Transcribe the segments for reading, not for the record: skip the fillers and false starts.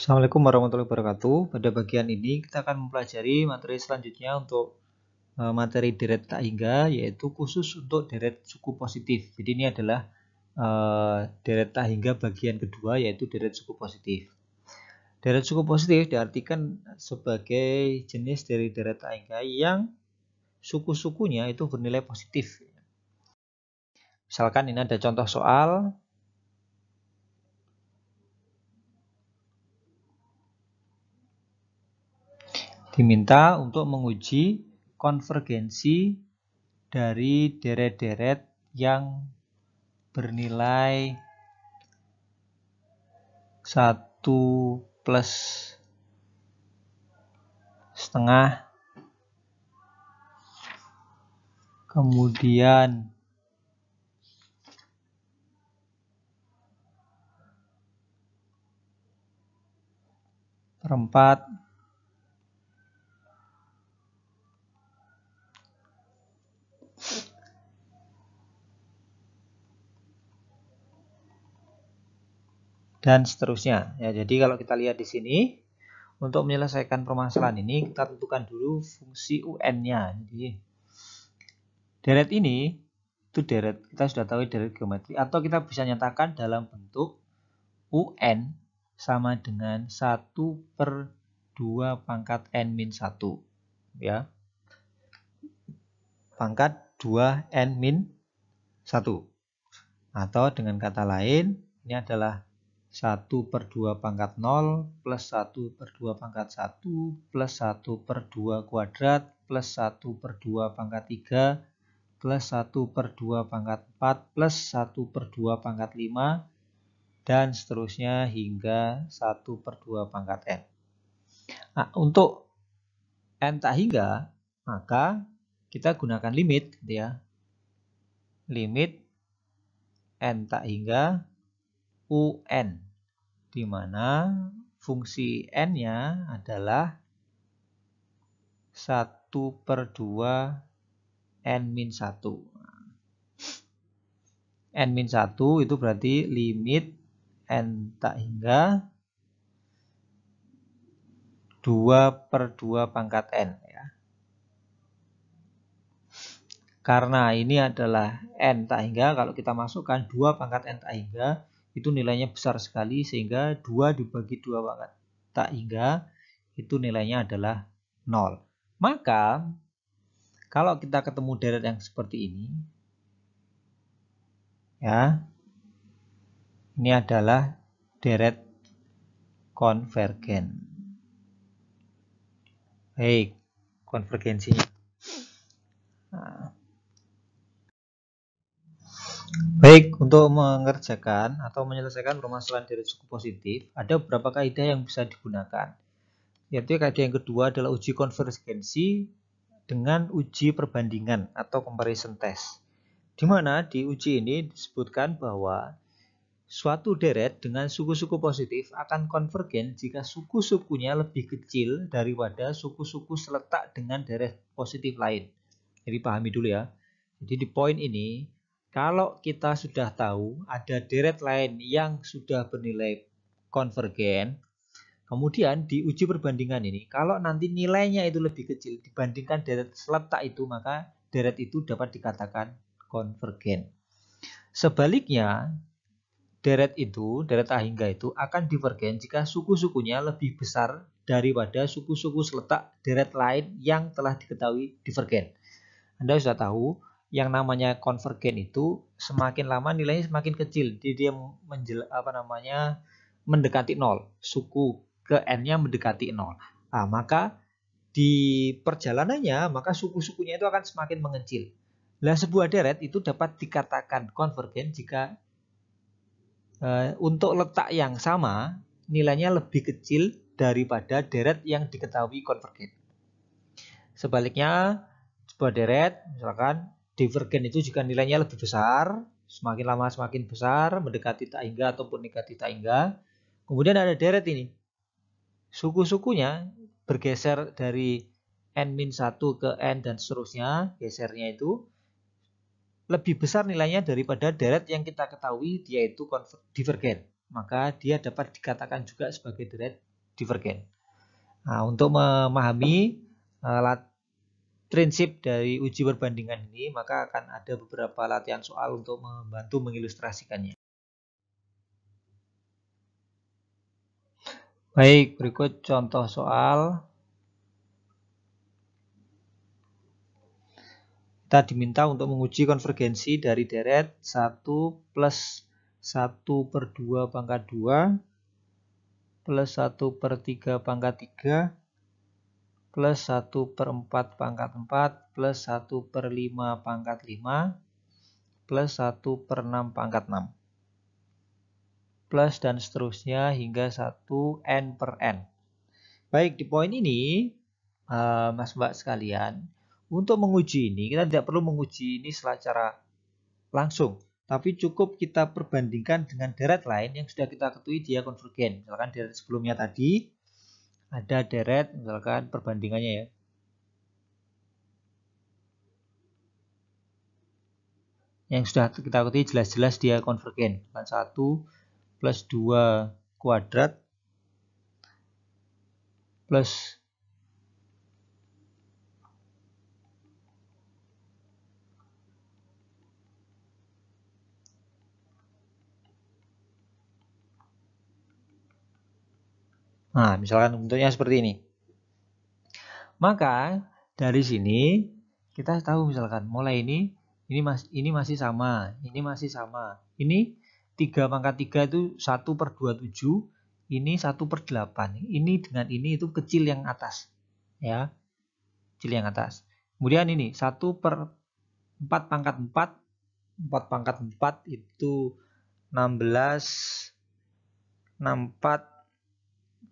Assalamualaikum warahmatullahi wabarakatuh. Pada bagian ini kita akan mempelajari materi selanjutnya untuk materi deret tak hingga, yaitu khusus untuk deret suku positif. Jadi ini adalah deret tak hingga bagian kedua, yaitu deret suku positif. Deret suku positif diartikan sebagai jenis dari deret tak hingga yang suku-sukunya itu bernilai positif. Misalkan ini ada contoh soal. Diminta untuk menguji konvergensi dari deret-deret yang bernilai 1 plus setengah, kemudian perempat, dan seterusnya. Ya, jadi kalau kita lihat di sini, untuk menyelesaikan permasalahan ini kita tentukan dulu fungsi UN-nya. Jadi deret ini itu deret, kita sudah tahu deret geometri, atau kita bisa nyatakan dalam bentuk UN sama dengan 1/2 pangkat N-1. Ya. Pangkat 2N-1. Atau dengan kata lain, ini adalah 1/2 pangkat 0 plus 1/2 pangkat 1 plus 1/2 kuadrat plus 1/2 pangkat 3 plus 1/2 pangkat 4 plus 1/2 pangkat 5 dan seterusnya hingga 1/2 pangkat N. Nah, untuk N tak hingga, maka kita gunakan limit, gitu ya. Limit N tak hingga UN, di mana fungsi N-nya adalah 1/2 N-1. N-1 itu berarti limit N tak hingga 2/2 pangkat N. Ya. Karena ini adalah N tak hingga, kalau kita masukkan 2 pangkat N tak hingga, itu nilainya besar sekali, sehingga 2 dibagi 2 pangkat tak hingga, itu nilainya adalah 0. Maka, kalau kita ketemu deret yang seperti ini, ya, ini adalah deret konvergen. Baik, konvergensinya. Nah. Baik, untuk mengerjakan atau menyelesaikan permasalahan deret suku positif, ada beberapa kaidah yang bisa digunakan. Yaitu kaidah yang kedua adalah uji konvergensi dengan uji perbandingan atau comparison test. Di mana di uji ini disebutkan bahwa suatu deret dengan suku-suku positif akan konvergen jika suku-sukunya lebih kecil daripada suku-suku seletak dengan deret positif lain. Jadi pahami dulu ya. Jadi di poin ini, kalau kita sudah tahu ada deret lain yang sudah bernilai konvergen, kemudian di uji perbandingan ini, kalau nanti nilainya itu lebih kecil dibandingkan deret seletak itu, maka deret itu dapat dikatakan konvergen. Sebaliknya, deret tak hingga itu akan divergen jika suku-sukunya lebih besar daripada suku-suku seletak deret lain yang telah diketahui divergen. Anda sudah tahu, yang namanya konvergen itu semakin lama nilainya semakin kecil. Jadi dia mendekati 0. Suku ke N-nya mendekati 0. Nah, maka di perjalanannya, maka suku-sukunya itu akan semakin mengecil. Nah, sebuah deret itu dapat dikatakan konvergen jika untuk letak yang sama, nilainya lebih kecil daripada deret yang diketahui konvergen. Sebaliknya, sebuah deret, misalkan divergen itu jika nilainya lebih besar, semakin lama semakin besar, mendekati tak hingga ataupun negatif tak hingga. Kemudian ada deret ini. Suku-sukunya bergeser dari N-1 ke N dan seterusnya, gesernya itu lebih besar nilainya daripada deret yang kita ketahui dia itu divergen. Maka dia dapat dikatakan juga sebagai deret divergen. Nah, untuk memahami prinsip dari uji perbandingan ini, maka akan ada beberapa latihan soal untuk membantu mengilustrasikannya. Baik, berikut contoh soal. Kita diminta untuk menguji konvergensi dari deret 1 plus 1 per 2 pangkat 2 plus 1 per 3 pangkat 3 plus 1 per 4 pangkat 4 plus 1 per 5 pangkat 5 plus 1 per 6 pangkat 6 plus dan seterusnya hingga 1 n per n. Baik, di poin ini Mas Mbak sekalian, untuk menguji ini kita tidak perlu menguji ini secara langsung, tapi cukup kita perbandingkan dengan deret lain yang sudah kita ketahui dia konvergen. Misalkan deret sebelumnya tadi ada deret, misalkan perbandingannya ya. Yang sudah kita ketahui jelas-jelas dia konvergen. 1 plus 2 kuadrat plus nah, misalkan bentuknya seperti ini. Maka dari sini kita tahu misalkan mulai ini masih sama, ini masih sama. Ini 3 pangkat 3 itu 1 per 27, ini 1 per 8. Ini dengan ini itu kecil yang atas. Ya, kecil yang atas. Kemudian ini 1 per 4 pangkat 4, 4 pangkat 4 itu 16, 64,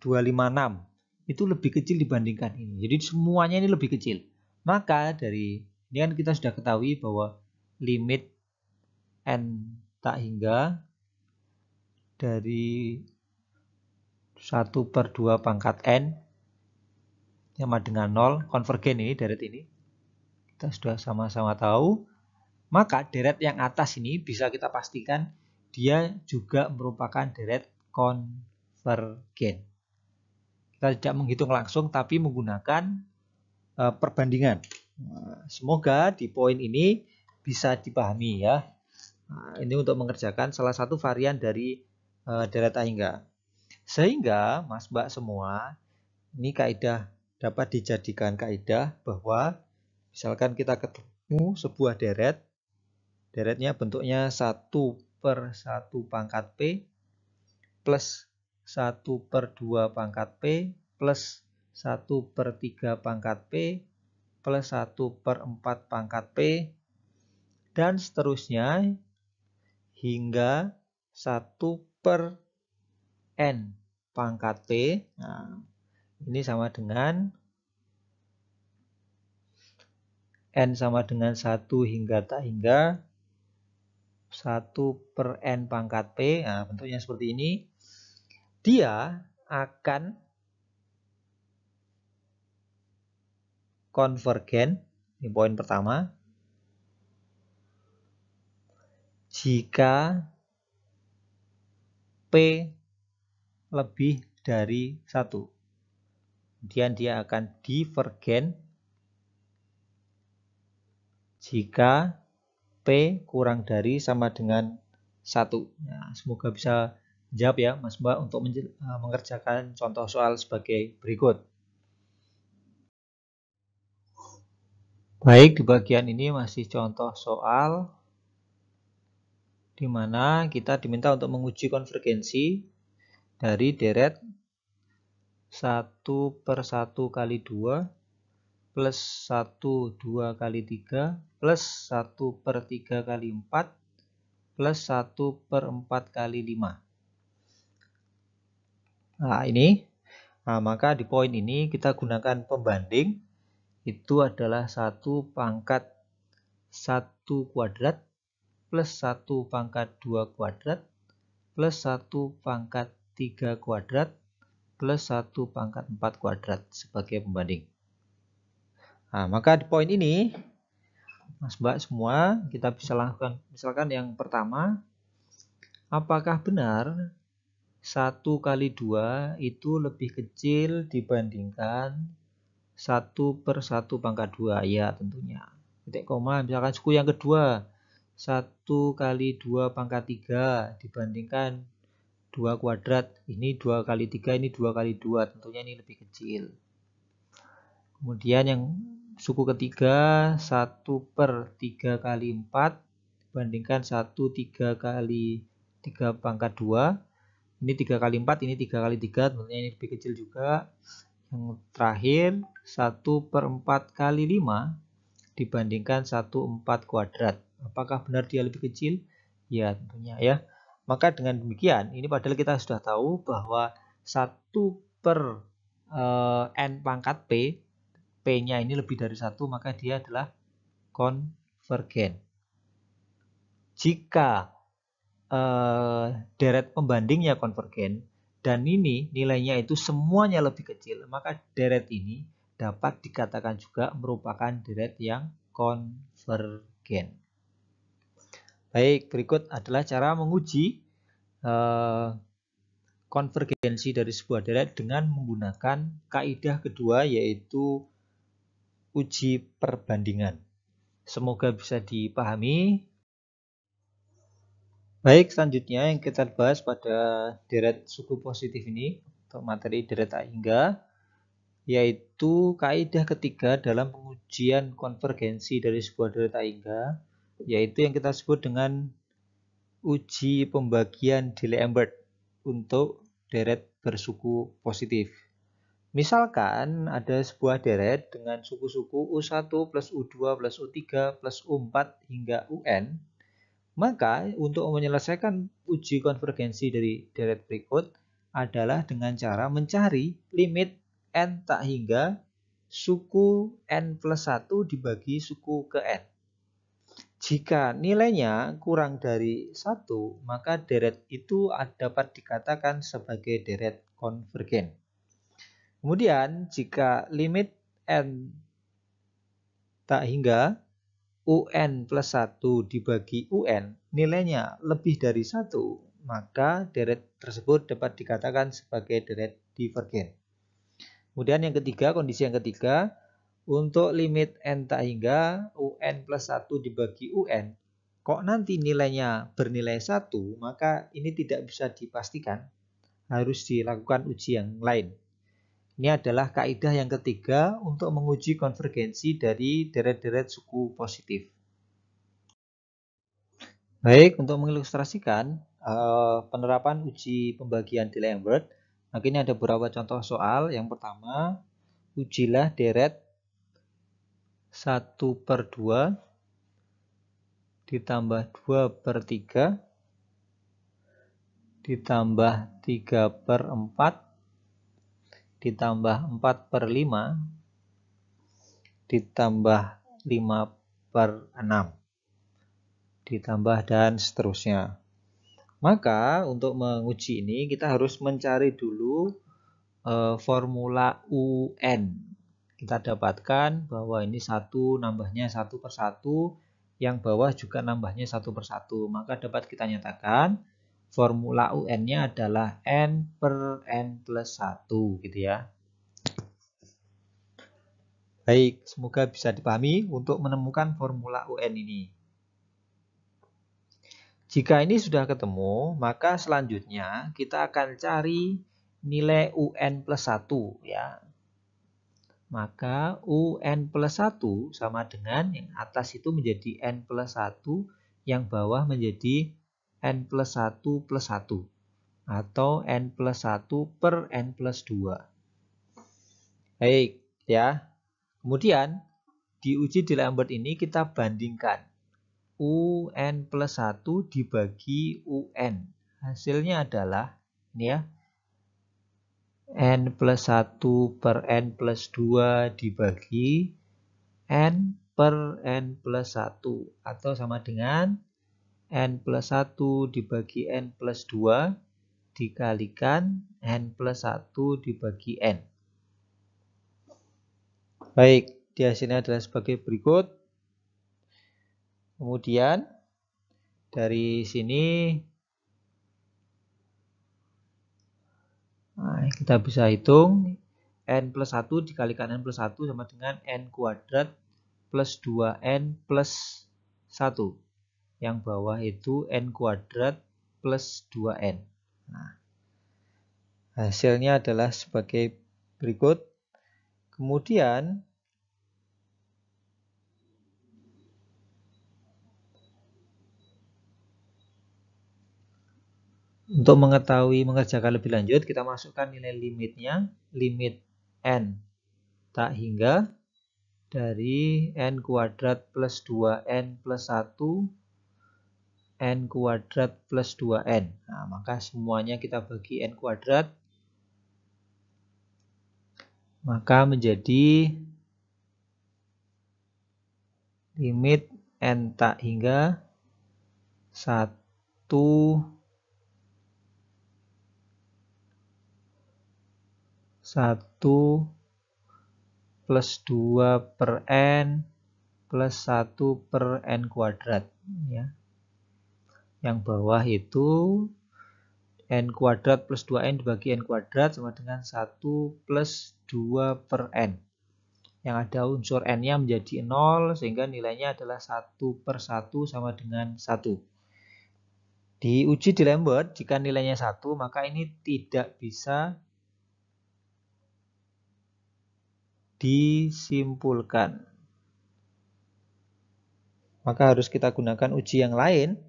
256 itu lebih kecil dibandingkan ini. Jadi semuanya ini lebih kecil. Maka dari ini kan kita sudah ketahui bahwa limit n tak hingga dari 1 per 2 pangkat n sama dengan 0, konvergen ini, deret ini. Kita sudah sama-sama tahu. Maka deret yang atas ini bisa kita pastikan dia juga merupakan deret konvergen. Kita tidak menghitung langsung, tapi menggunakan perbandingan. Semoga di poin ini bisa dipahami ya. Ini untuk mengerjakan salah satu varian dari deret hingga. Sehingga Mas Mbak semua, ini kaidah dapat dijadikan kaidah bahwa misalkan kita ketemu sebuah deret, deretnya bentuknya 1 per 1 pangkat P plus 1 per 2 pangkat P plus 1 per 3 pangkat P plus 1 per 4 pangkat P dan seterusnya hingga 1 per N pangkat P. Nah, ini sama dengan N sama dengan 1 hingga tak hingga 1 per N pangkat P. Nah, bentuknya seperti ini. Dia akan konvergen, ini poin pertama, jika P lebih dari 1. Kemudian dia akan divergen jika P kurang dari sama dengan 1. Nah, semoga bisa jawab ya Mas Mbak untuk mengerjakan contoh soal sebagai berikut. Baik, di bagian ini masih contoh soal di mana kita diminta untuk menguji konvergensi dari deret 1 per 1 kali 2 plus 1 2 kali 3 plus 1 per 3 kali 4 plus 1 per 4 kali 5. Nah ini, maka di poin ini kita gunakan pembanding, itu adalah 1 pangkat 1 kuadrat plus 1 pangkat 2 kuadrat plus 1 pangkat 3 kuadrat plus 1 pangkat 4 kuadrat sebagai pembanding. Nah, maka di poin ini, Mas Mbak semua, kita bisa lakukan, misalkan yang pertama, apakah benar 1 kali 2 itu lebih kecil dibandingkan 1/1 pangkat 2. Ya, tentunya. Titik koma, misalkan suku yang kedua. 1 kali 2 pangkat 3 dibandingkan 2 kuadrat. Ini 2 kali 3, ini 2 kali 2. Tentunya ini lebih kecil. Kemudian yang suku ketiga, 1/3 kali 4 dibandingkan 1/3 kali 3 pangkat 2. Ini 3 kali 4, ini 3 kali 3, tentunya ini lebih kecil juga. Yang terakhir, 1/4 kali 5 dibandingkan 1/4 kuadrat. Apakah benar dia lebih kecil? Ya, tentunya ya. Maka dengan demikian, ini padahal kita sudah tahu bahwa 1/n pangkat P, P-nya ini lebih dari 1, maka dia adalah konvergen. Jika deret pembandingnya konvergen, dan ini nilainya itu semuanya lebih kecil, maka deret ini dapat dikatakan juga merupakan deret yang konvergen. Baik, berikut adalah cara menguji konvergensi dari sebuah deret dengan menggunakan kaidah kedua, yaitu uji perbandingan. Semoga bisa dipahami. Baik, selanjutnya yang kita bahas pada deret suku positif ini, untuk materi deret tak hingga, yaitu kaidah ketiga dalam pengujian konvergensi dari sebuah deret tak hingga, yaitu yang kita sebut dengan uji pembagian Dirac-Lambert untuk deret bersuku positif. Misalkan ada sebuah deret dengan suku-suku U1 plus U2 plus U3 plus U4 hingga UN, maka untuk menyelesaikan uji konvergensi dari deret berikut adalah dengan cara mencari limit n tak hingga suku n plus 1 dibagi suku ke n. Jika nilainya kurang dari 1, maka deret itu dapat dikatakan sebagai deret konvergen. Kemudian jika limit n tak hingga UN plus 1 dibagi UN nilainya lebih dari 1, maka deret tersebut dapat dikatakan sebagai deret divergen. Kemudian yang ketiga, kondisi yang ketiga, untuk limit n tak hingga UN plus 1 dibagi UN, kok nanti nilainya bernilai 1, maka ini tidak bisa dipastikan, harus dilakukan uji yang lain. Ini adalah kaidah yang ketiga untuk menguji konvergensi dari deret-deret suku positif. Baik, untuk mengilustrasikan penerapan uji pembagian Dirac-Lambert, maka ini ada beberapa contoh soal. Yang pertama, ujilah deret 1/2 ditambah 2/3 ditambah 3/4 ditambah 4/5 ditambah 5/6 ditambah dan seterusnya. Maka untuk menguji ini kita harus mencari dulu formula UN. Kita dapatkan bahwa ini 1 nambahnya 1/1, yang bawah juga nambahnya 1/1. Maka dapat kita nyatakan formula UN-nya adalah n/n plus 1 gitu ya. Baik, semoga bisa dipahami untuk menemukan formula UN ini. Jika ini sudah ketemu, maka selanjutnya kita akan cari nilai UN plus 1 ya. Maka UN plus 1 sama dengan yang atas itu menjadi N plus 1, yang bawah menjadi N plus 1 plus 1. Atau N plus 1 per N plus 2. Baik ya. Kemudian di uji Dirac-Lambert ini kita bandingkan UN plus 1 dibagi UN. Hasilnya adalah ini ya, N plus 1 per N plus 2 dibagi N per N plus 1. Atau sama dengan N plus 1 dibagi N plus 2 dikalikan N plus 1 dibagi N. Baik, di hasilnya adalah sebagai berikut. Kemudian dari sini kita bisa hitung n plus 1 dikalikan n plus 1 sama dengan n kuadrat plus 2n plus 1. Yang bawah itu n kuadrat plus 2n. Nah, hasilnya adalah sebagai berikut. Kemudian untuk mengetahui mengerjakan lebih lanjut, kita masukkan nilai limitnya, limit n tak hingga dari n kuadrat plus 2n plus 1 n kuadrat plus 2n. Nah, maka semuanya kita bagi n kuadrat, maka menjadi limit n tak hingga 1 plus 2 per n plus 1 per n kuadrat. Ya. Yang bawah itu n kuadrat plus 2n dibagi n kuadrat sama dengan 1 plus 2 per n. Yang ada unsur n-nya menjadi 0 sehingga nilainya adalah 1 per 1 sama dengan 1. Diuji di Lambert, jika nilainya 1 maka ini tidak bisa disimpulkan. Maka harus kita gunakan uji yang lain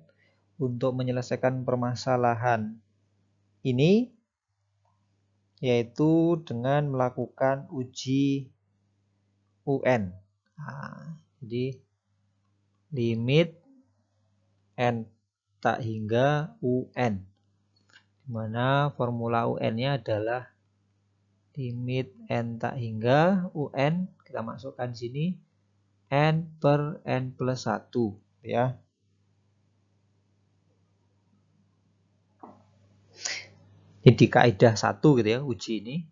untuk menyelesaikan permasalahan ini, yaitu dengan melakukan uji UN. Nah, jadi limit n tak hingga UN, di mana formula UN-nya adalah limit n tak hingga UN, kita masukkan sini n per n plus 1 ya. Jadi kaidah 1 gitu ya, uji ini.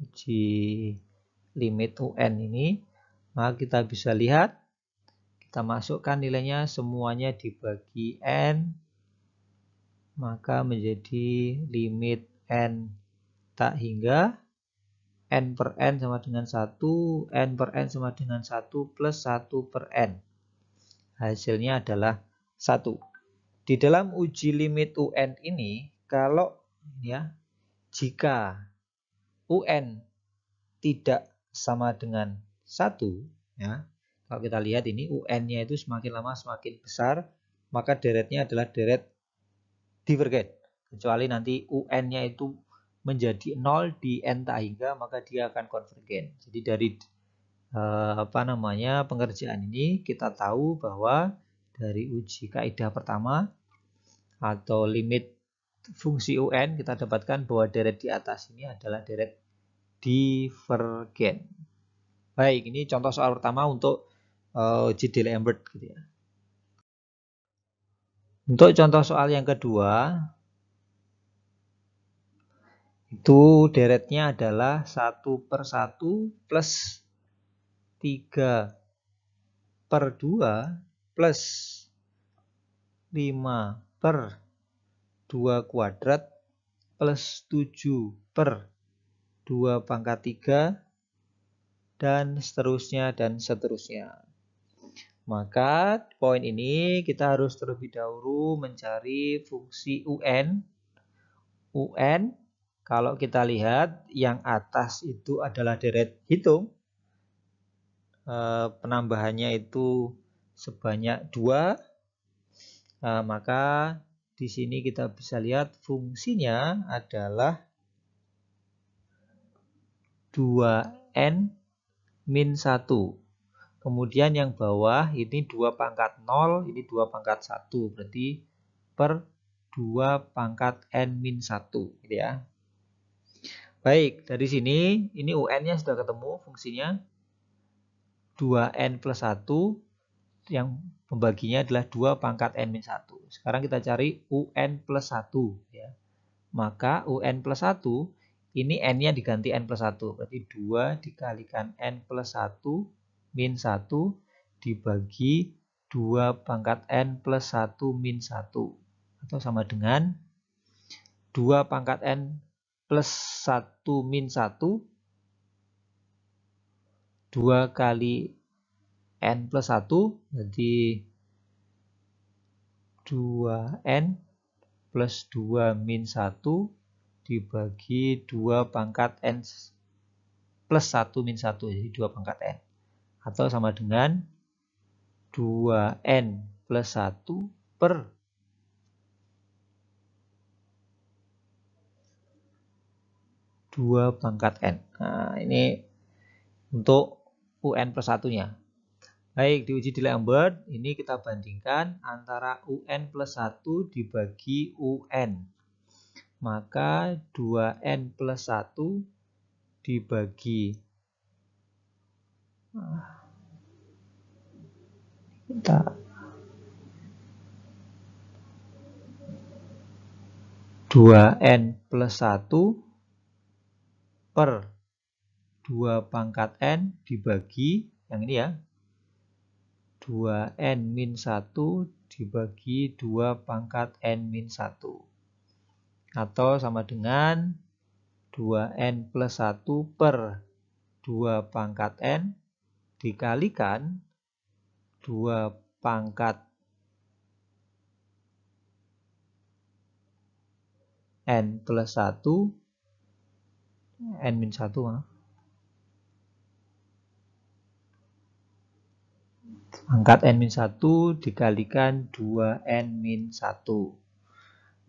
Uji limit UN ini, maka kita bisa lihat, kita masukkan nilainya semuanya dibagi n, maka menjadi limit n tak hingga n per n sama dengan 1, n per n sama dengan 1 plus 1 per n. Hasilnya adalah 1. Di dalam uji limit UN ini, kalau ya, jika UN tidak sama dengan 1, ya, kalau kita lihat ini UN-nya itu semakin lama semakin besar, maka deretnya adalah deret divergen. Kecuali nanti UN-nya itu menjadi 0 di n tak hingga, maka dia akan konvergen. Jadi dari pengerjaan ini kita tahu bahwa dari uji kaidah pertama atau limit fungsi UN kita dapatkan bahwa deret di atas ini adalah deret divergen. Baik, ini contoh soal pertama untuk uji di Lambert gitu ya. Untuk contoh soal yang kedua, itu deretnya adalah 1 per 1 plus 3 per 2 plus 5 per 2 kuadrat plus 7 per 2 pangkat 3 dan seterusnya dan seterusnya. Maka poin ini kita harus terlebih dahulu mencari fungsi UN. UN kalau kita lihat yang atas itu adalah deret hitung. Penambahannya itu sebanyak 2. Maka di sini kita bisa lihat fungsinya adalah 2n min 1. Kemudian yang bawah ini 2 pangkat 0, ini 2 pangkat 1. Berarti per 2 pangkat n min 1. Gitu ya. Baik, dari sini ini UN-nya sudah ketemu fungsinya 2n plus 1 yang pembaginya adalah 2 pangkat n min 1. Sekarang kita cari UN plus 1 ya. Maka UN plus 1 ini n-nya diganti n plus 1. Berarti 2 dikalikan n plus 1 min 1 dibagi 2 pangkat n plus 1 min 1. Atau sama dengan 2 pangkat n plus 1 min 1, 2 kali n plus 1, jadi 2n plus 2 min 1 dibagi 2 pangkat n plus 1 min 1, jadi 2 pangkat n. Atau sama dengan 2n plus 1 per 2 pangkat n. Nah, ini untuk UN plus 1-nya. Baik, diuji di Lambert, ini kita bandingkan antara UN plus 1 dibagi UN. Maka 2N plus 1 dibagi 2N plus 1 per 2 pangkat N dibagi, yang ini ya, 2N min 1 dibagi 2 pangkat N min 1. Atau sama dengan 2N plus 1 per 2 pangkat N dikalikan 2 pangkat N plus 1, N min 1, pangkat N min 1 dikalikan 2N min 1.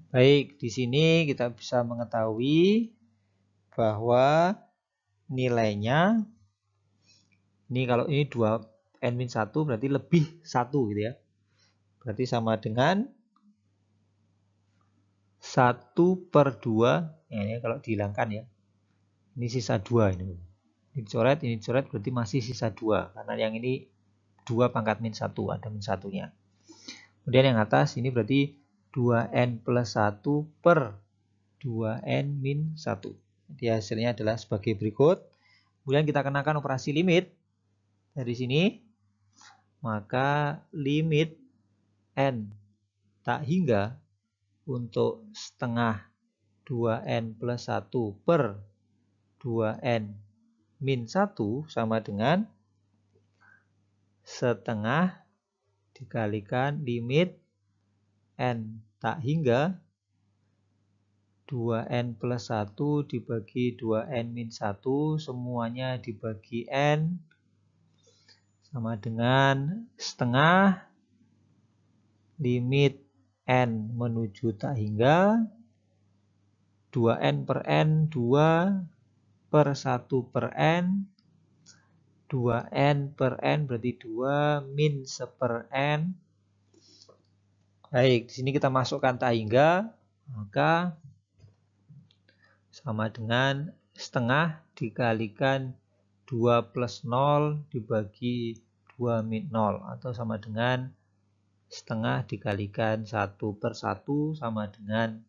Baik, di sini kita bisa mengetahui bahwa nilainya, ini kalau ini 2N min 1 berarti lebih 1 gitu ya. Berarti sama dengan 1 per 2, ya, ini kalau dihilangkan ya. Ini sisa 2 ini. Ini dicoret berarti masih sisa 2. Karena yang ini 2 pangkat min 1, ada min 1-nya. Kemudian yang atas ini berarti 2N plus 1 per 2N min 1. Jadi hasilnya adalah sebagai berikut. Kemudian kita kenakan operasi limit. Dari sini, maka limit N tak hingga untuk setengah 2N plus 1 per 2N min 1 sama dengan setengah dikalikan limit N tak hingga 2N plus 1 dibagi 2N min 1, semuanya dibagi N, sama dengan setengah limit N menuju tak hingga 2N per N, 2 per 1 per N, 2N per N berarti 2 min 1 per N. Baik, di sini kita masukkan tak hingga, maka sama dengan setengah dikalikan 2 plus 0 dibagi 2 min 0. Atau sama dengan setengah dikalikan 1 per 1 sama dengan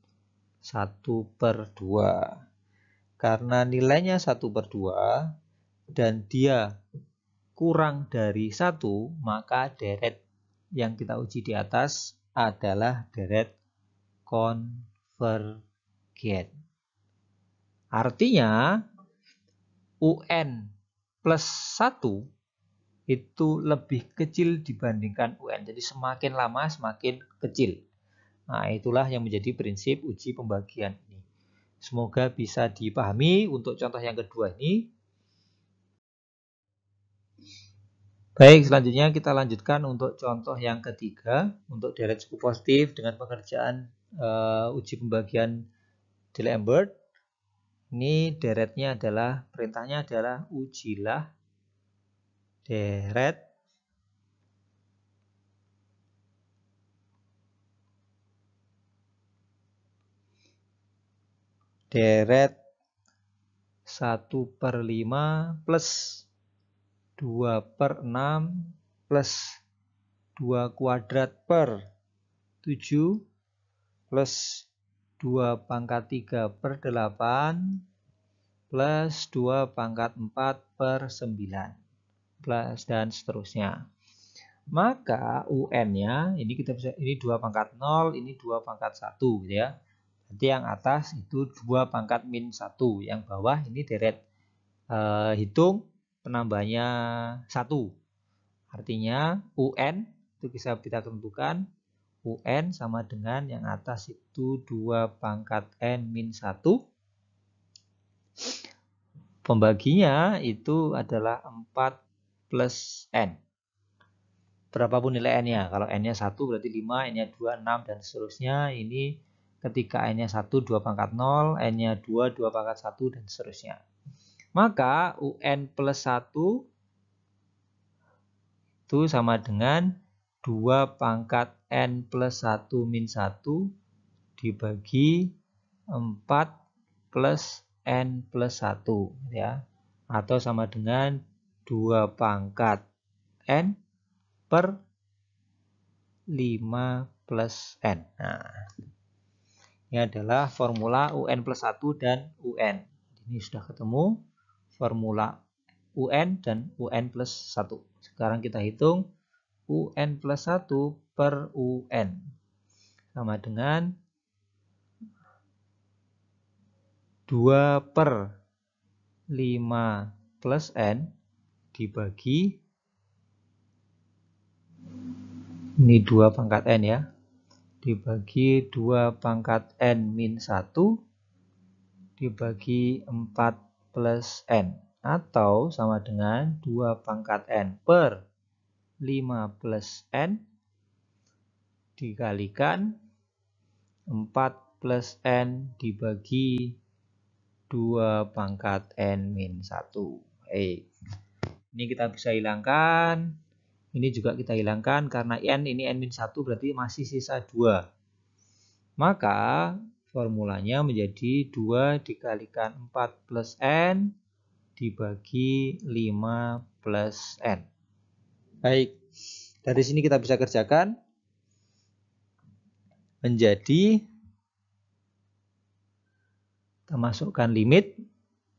1 per 2. Karena nilainya 1 per 2 dan dia kurang dari 1, maka deret yang kita uji di atas adalah deret konvergen. Artinya UN plus 1 itu lebih kecil dibandingkan UN. Jadi semakin lama semakin kecil. Nah, itulah yang menjadi prinsip uji pembagian ini. Semoga bisa dipahami untuk contoh yang kedua ini. Baik, selanjutnya kita lanjutkan untuk contoh yang ketiga untuk deret suku positif dengan pengerjaan uji pembagian D'Alembert. Ini deretnya adalah, perintahnya adalah ujilah deret deret 1 per 5 plus 2 per 6 plus 2 kuadrat per 7 plus 2 pangkat 3 per 8 plus 2 pangkat 4 per 9 plus dan seterusnya. Maka UN-nya ini kita bisa, ini 2 pangkat 0, ini 2 pangkat 1 gitu ya. Jadi yang atas itu 2 pangkat min 1, yang bawah ini deret hitung penambahnya 1. Artinya UN itu bisa kita tentukan UN sama dengan yang atas itu 2 pangkat N min 1. Pembaginya itu adalah 4 plus N. Berapapun nilai N-nya. Kalau N-nya 1 berarti 5, N-nya 2, 6, dan seterusnya. Ini ketika N-nya 1, 2 pangkat 0, N-nya 2, 2 pangkat 1, dan seterusnya. Maka UN plus 1 itu sama dengan 2 pangkat N plus 1 min 1 dibagi 4 plus N plus 1. Ya. Atau sama dengan 2 pangkat N per 5 plus N. Nah, ini adalah formula UN plus 1 dan UN. Ini sudah ketemu formula UN dan UN plus 1. Sekarang kita hitung UN plus 1 per UN. Sama dengan 2 per 5 plus N dibagi, ini 2 pangkat N ya, dibagi 2 pangkat N min 1 dibagi 4 plus N. Atau sama dengan 2 pangkat N per 5 plus N dikalikan 4 plus N dibagi 2 pangkat N min 1. Ini kita bisa hilangkan. Ini juga kita hilangkan karena N ini N min 1 berarti masih sisa 2. Maka formulanya menjadi 2 dikalikan 4 plus N dibagi 5 plus N. Baik, dari sini kita bisa kerjakan menjadi, kita masukkan limit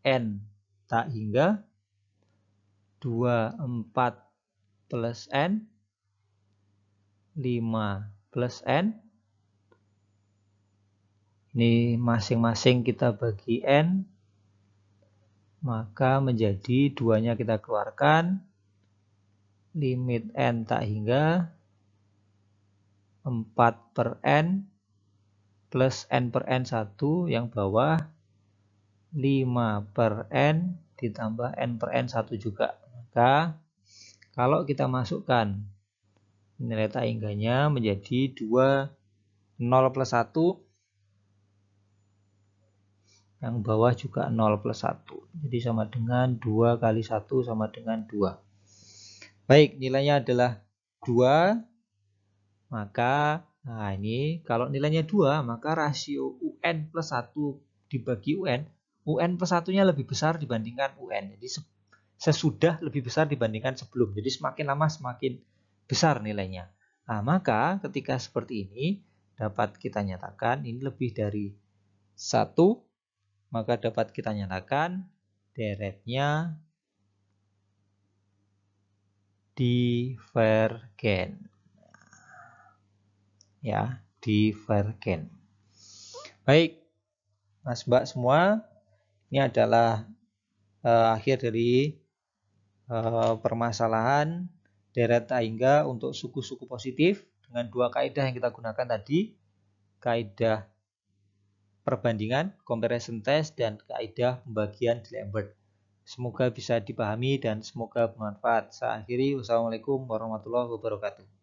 N tak hingga 24 plus N 5 plus N. Ini masing-masing kita bagi N, maka menjadi 2-nya kita keluarkan, limit N tak hingga 4 per N plus N per N 1 yang bawah 5 per N ditambah N per N 1 juga. Maka kalau kita masukkan nilai tak hingganya menjadi 2, 0 plus 1, yang bawah juga 0 plus 1. Jadi sama dengan 2 kali 1 sama dengan 2. Baik, nilainya adalah 2. Maka, nah ini kalau nilainya 2, maka rasio UN plus 1 dibagi UN, UN plus 1-nya lebih besar dibandingkan UN. Jadi sesudah lebih besar dibandingkan sebelum. Jadi semakin lama semakin besar nilainya. Nah, maka ketika seperti ini dapat kita nyatakan ini lebih dari 1, maka dapat kita nyatakan deretnya divergen. Ya, divergen. Baik, Mas Mbak semua, ini adalah akhir dari permasalahan deret tak hingga untuk suku-suku positif dengan 2 kaidah yang kita gunakan tadi, kaidah perbandingan, comparison test, dan kaidah pembagian D'Alembert. Semoga bisa dipahami dan semoga bermanfaat. Saya akhiri, wassalamualaikum warahmatullahi wabarakatuh.